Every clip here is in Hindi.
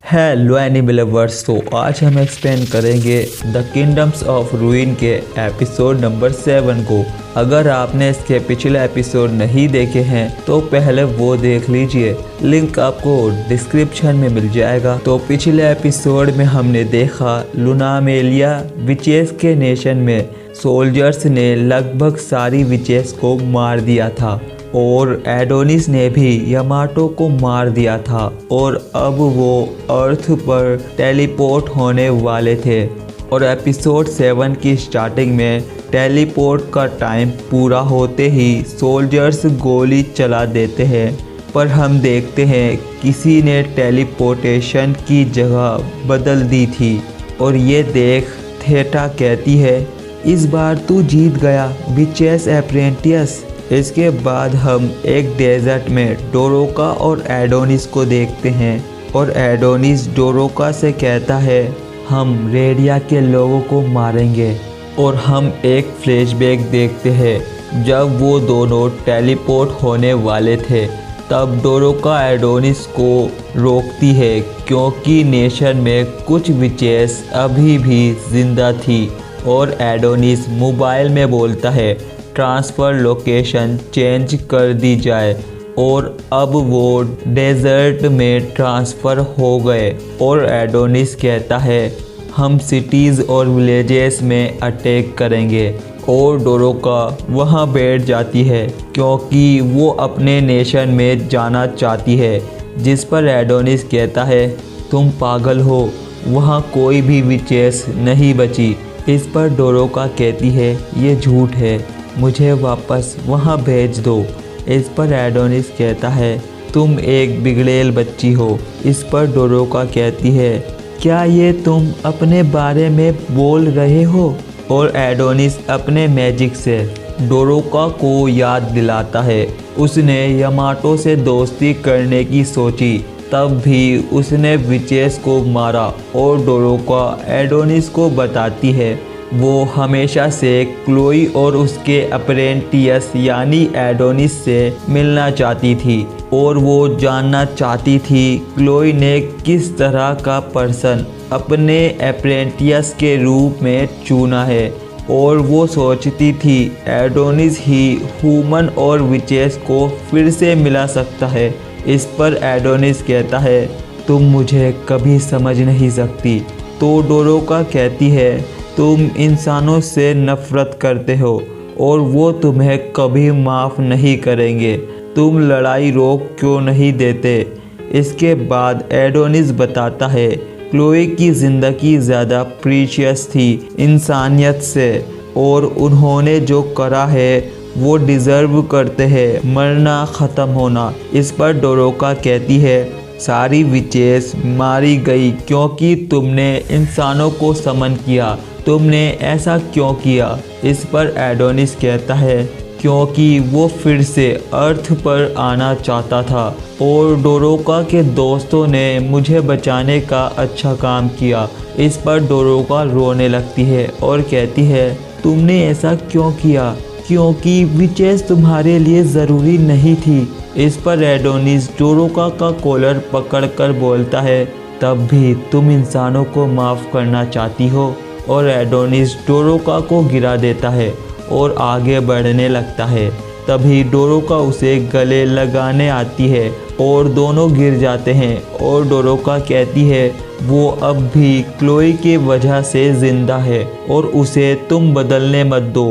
Hello anime lovers. तो आज हम एक्सप्लेन करेंगे द किंगडम्स ऑफ रूइन के एपिसोड नंबर 7 को। अगर आपने इसके पिछले एपिसोड नहीं देखे हैं तो पहले वो देख लीजिए, लिंक आपको डिस्क्रिप्शन में मिल जाएगा। तो पिछले एपिसोड में हमने देखा लुनामेलिया विचेस के नेशन में सोल्जर्स ने लगभग सारी विचेस को मार दिया था और एडोनिस ने भी यामाटो को मार दिया था और अब वो अर्थ पर टेलीपोर्ट होने वाले थे। और एपिसोड 7 की स्टार्टिंग में टेलीपोर्ट का टाइम पूरा होते ही सोल्जर्स गोली चला देते हैं, पर हम देखते हैं किसी ने टेलीपोर्टेशन की जगह बदल दी थी। और ये देख थेटा कहती है, इस बार तू जीत गया विचेस अप्रेंटिस। इसके बाद हम एक डेजर्ट में डोरोका और एडोनिस को देखते हैं और एडोनिस डोरोका से कहता है, हम रेडिया के लोगों को मारेंगे। और हम एक फ्लैशबैक देखते हैं जब वो दोनों टेलीपोर्ट होने वाले थे। तब डोरोका एडोनिस को रोकती है क्योंकि नेशन में कुछ विचेस अभी भी जिंदा थी और एडोनिस मोबाइल में बोलता है ट्रांसफ़र लोकेशन चेंज कर दी जाए और अब वो डेजर्ट में ट्रांसफ़र हो गए। और एडोनिस कहता है, हम सिटीज़ और विलेजेस में अटैक करेंगे। और डोरोका वहाँ बैठ जाती है क्योंकि वो अपने नेशन में जाना चाहती है, जिस पर एडोनिस कहता है, तुम पागल हो, वहाँ कोई भी विचेस नहीं बची। इस पर डोरोका कहती है, ये झूठ है, मुझे वापस वहाँ भेज दो। इस पर एडोनिस कहता है, तुम एक बिगड़ेल बच्ची हो। इस पर डोरोका कहती है, क्या ये तुम अपने बारे में बोल रहे हो? और एडोनिस अपने मैजिक से डोरोका को याद दिलाता है उसने यामाटो से दोस्ती करने की सोची, तब भी उसने विचेस को मारा। और डोरोका एडोनिस को बताती है वो हमेशा से क्लोई और उसके अप्रेंटिस यानी एडोनिस से मिलना चाहती थी और वो जानना चाहती थी क्लोई ने किस तरह का पर्सन अपने अप्रेंटिस के रूप में चुना है। और वो सोचती थी एडोनिस ही ह्यूमन और विचेस को फिर से मिला सकता है। इस पर एडोनिस कहता है, तुम मुझे कभी समझ नहीं सकती। तो डोरोका कहती है, तुम इंसानों से नफ़रत करते हो और वो तुम्हें कभी माफ़ नहीं करेंगे। तुम लड़ाई रोक क्यों नहीं देते? इसके बाद एडोनिस बताता है क्लोई की ज़िंदगी ज़्यादा प्रीशियस थी इंसानियत से और उन्होंने जो करा है वो डिज़र्व करते हैं मरना ख़त्म होना। इस पर डोरोका कहती है, सारी विचेस मारी गई क्योंकि तुमने इंसानों को समन किया। तुमने ऐसा क्यों किया? इस पर एडोनिस कहता है, क्योंकि वो फिर से अर्थ पर आना चाहता था और डोरोका के दोस्तों ने मुझे बचाने का अच्छा काम किया। इस पर डोरोका रोने लगती है और कहती है, तुमने ऐसा क्यों किया? क्योंकि विचेस तुम्हारे लिए ज़रूरी नहीं थी। इस पर एडोनिस डोरोका का कॉलर पकड़कर बोलता है, तब भी तुम इंसानों को माफ़ करना चाहती हो। और एडोनिस डोरोका को गिरा देता है और आगे बढ़ने लगता है। तभी डोरोका उसे गले लगाने आती है और दोनों गिर जाते हैं। और डोरोका कहती है वो अब भी क्लोई की वजह से ज़िंदा है और उसे तुम बदलने मत दो।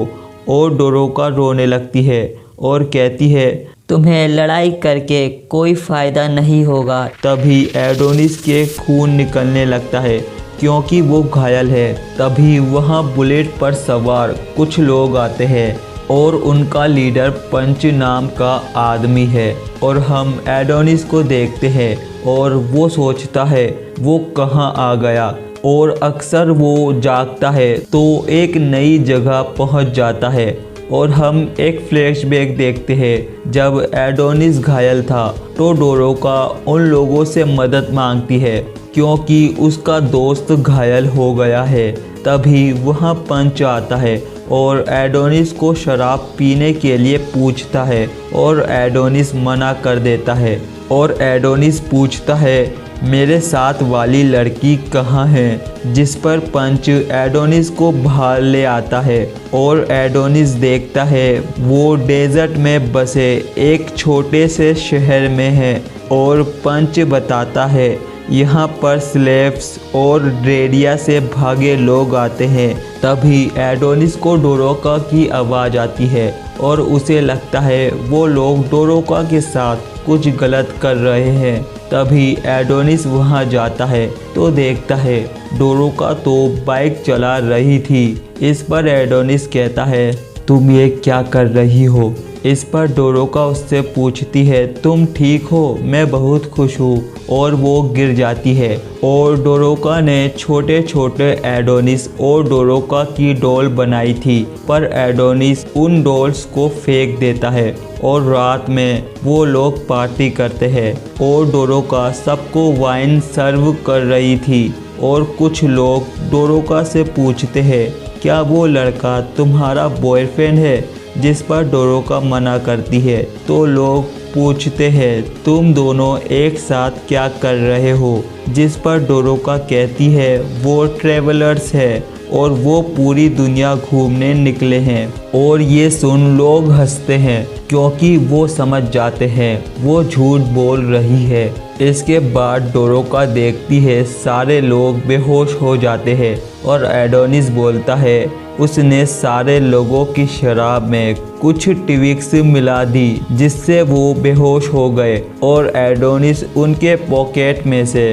और डोरोका रोने लगती है और कहती है, तुम्हें लड़ाई करके कोई फ़ायदा नहीं होगा। तभी एडोनिस के खून निकलने लगता है क्योंकि वो घायल है। तभी वहाँ बुलेट पर सवार कुछ लोग आते हैं और उनका लीडर पंच नाम का आदमी है। और हम एडोनिस को देखते हैं और वो सोचता है वो कहाँ आ गया। और अक्सर वो जागता है तो एक नई जगह पहुँच जाता है। और हम एक फ्लैशबैक देखते हैं जब एडोनिस घायल था तो डोरोका उन लोगों से मदद मांगती है क्योंकि उसका दोस्त घायल हो गया है। तभी वहाँ पंच आता है और एडोनिस को शराब पीने के लिए पूछता है और एडोनिस मना कर देता है। और एडोनिस पूछता है मेरे साथ वाली लड़की कहाँ है, जिस पर पंच एडोनिस को बाहर ले आता है और एडोनिस देखता है वो डेजर्ट में बसे एक छोटे से शहर में है और पंच बताता है यहाँ पर स्लेव्स और रेडिया से भागे लोग आते हैं। तभी एडोनिस को डोरोका की आवाज़ आती है और उसे लगता है वो लोग डोरोका के साथ कुछ गलत कर रहे हैं। तभी एडोनिस वहां जाता है तो देखता है डोरोका तो बाइक चला रही थी। इस पर एडोनिस कहता है तुम ये क्या कर रही हो। इस पर डोरोका उससे पूछती है तुम ठीक हो, मैं बहुत खुश हूँ, और वो गिर जाती है। और डोरोका ने छोटे छोटे एडोनिस और डोरोका की डॉल बनाई थी, पर एडोनिस उन डॉल्स को फेंक देता है और रात में वो लोग पार्टी करते हैं और डोरोका सबको वाइन सर्व कर रही थी। और कुछ लोग डोरोका से पूछते हैं क्या वो लड़का तुम्हारा बॉयफ्रेंड है, जिस पर डोरोका मना करती है। तो लोग पूछते हैं तुम दोनों एक साथ क्या कर रहे हो, जिस पर डोरोका कहती है वो ट्रैवलर्स है और वो पूरी दुनिया घूमने निकले हैं। और ये सुन लोग हंसते हैं क्योंकि वो समझ जाते हैं वो झूठ बोल रही है। इसके बाद डोरोका देखती है सारे लोग बेहोश हो जाते हैं और एडोनिस बोलता है उसने सारे लोगों की शराब में कुछ ट्विक्स मिला दी जिससे वो बेहोश हो गए। और एडोनिस उनके पॉकेट में से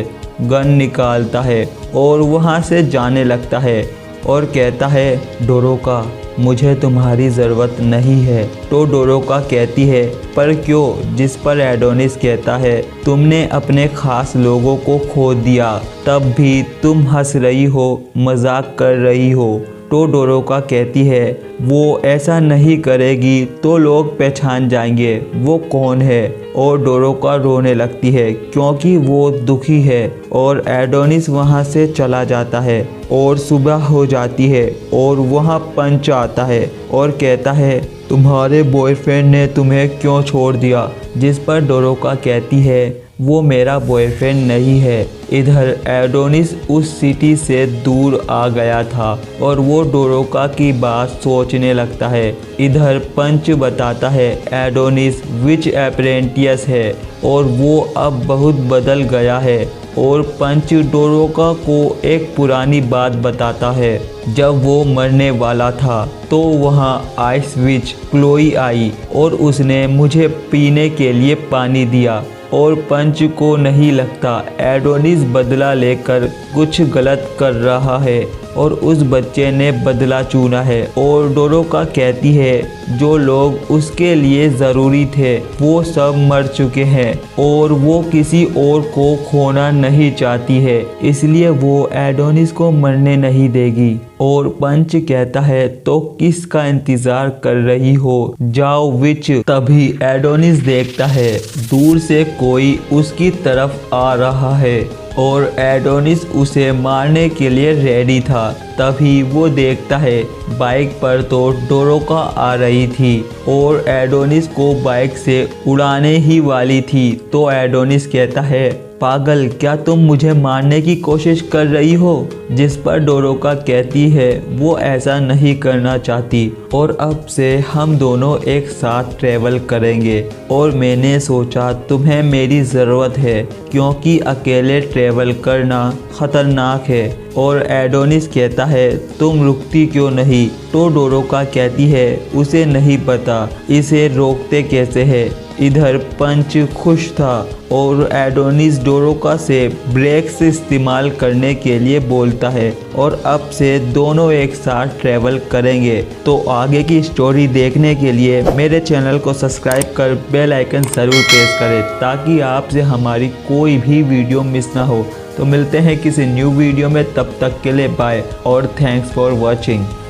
गन निकालता है और वहाँ से जाने लगता है और कहता है डोरोका मुझे तुम्हारी ज़रूरत नहीं है। तो डोरोका कहती है पर क्यों, जिस पर एडोनिस कहता है तुमने अपने ख़ास लोगों को खो दिया, तब भी तुम हंस रही हो, मजाक कर रही हो। तो डोरोका कहती है वो ऐसा नहीं करेगी तो लोग पहचान जाएंगे वो कौन है। और डोरोका रोने लगती है क्योंकि वो दुखी है। और एडोनिस वहाँ से चला जाता है और सुबह हो जाती है और वहाँ पंच आता है और कहता है तुम्हारे बॉयफ्रेंड ने तुम्हें क्यों छोड़ दिया। जिस पर डोरोका कहती है वो मेरा बॉयफ्रेंड नहीं है। इधर एडोनिस उस सिटी से दूर आ गया था और वो डोरोका की बात सोचने लगता है। इधर पंच बताता है एडोनिस विच अप्रेंटिस है और वो अब बहुत बदल गया है। और पंच डोरोका को एक पुरानी बात बताता है जब वो मरने वाला था तो वहाँ आइस विच क्लोई आई और उसने मुझे पीने के लिए पानी दिया। और पंच को नहीं लगता एडोनिस बदला लेकर कुछ गलत कर रहा है और उस बच्चे ने बदला चुना है। और डोरोका कहती है जो लोग उसके लिए ज़रूरी थे वो सब मर चुके हैं और वो किसी और को खोना नहीं चाहती है, इसलिए वो एडोनिस को मरने नहीं देगी। और पंच कहता है तो किसका इंतज़ार कर रही हो, जाओ विच। तभी एडोनिस देखता है दूर से कोई उसकी तरफ आ रहा है और एडोनिस उसे मारने के लिए रेडी था। तभी वो देखता है बाइक पर तो डोरोका आ रही थी और एडोनिस को बाइक से उड़ाने ही वाली थी। तो एडोनिस कहता है पागल, क्या तुम मुझे मारने की कोशिश कर रही हो। जिस पर डोरोका कहती है वो ऐसा नहीं करना चाहती और अब से हम दोनों एक साथ ट्रैवल करेंगे और मैंने सोचा तुम्हें मेरी ज़रूरत है क्योंकि अकेले ट्रैवल करना ख़तरनाक है। और एडोनिस कहता है तुम रुकती क्यों नहीं। तो डोरोका कहती है उसे नहीं पता इसे रोकते कैसे है। इधर पंच खुश था और एडोनिस डोरोका से ब्रेक्स इस्तेमाल करने के लिए बोलता है और अब से दोनों एक साथ ट्रैवल करेंगे। तो आगे की स्टोरी देखने के लिए मेरे चैनल को सब्सक्राइब कर बेल आइकन ज़रूर प्रेस करें ताकि आपसे हमारी कोई भी वीडियो मिस ना हो। तो मिलते हैं किसी न्यू वीडियो में, तब तक के लिए बाय और थैंक्स फॉर वॉचिंग।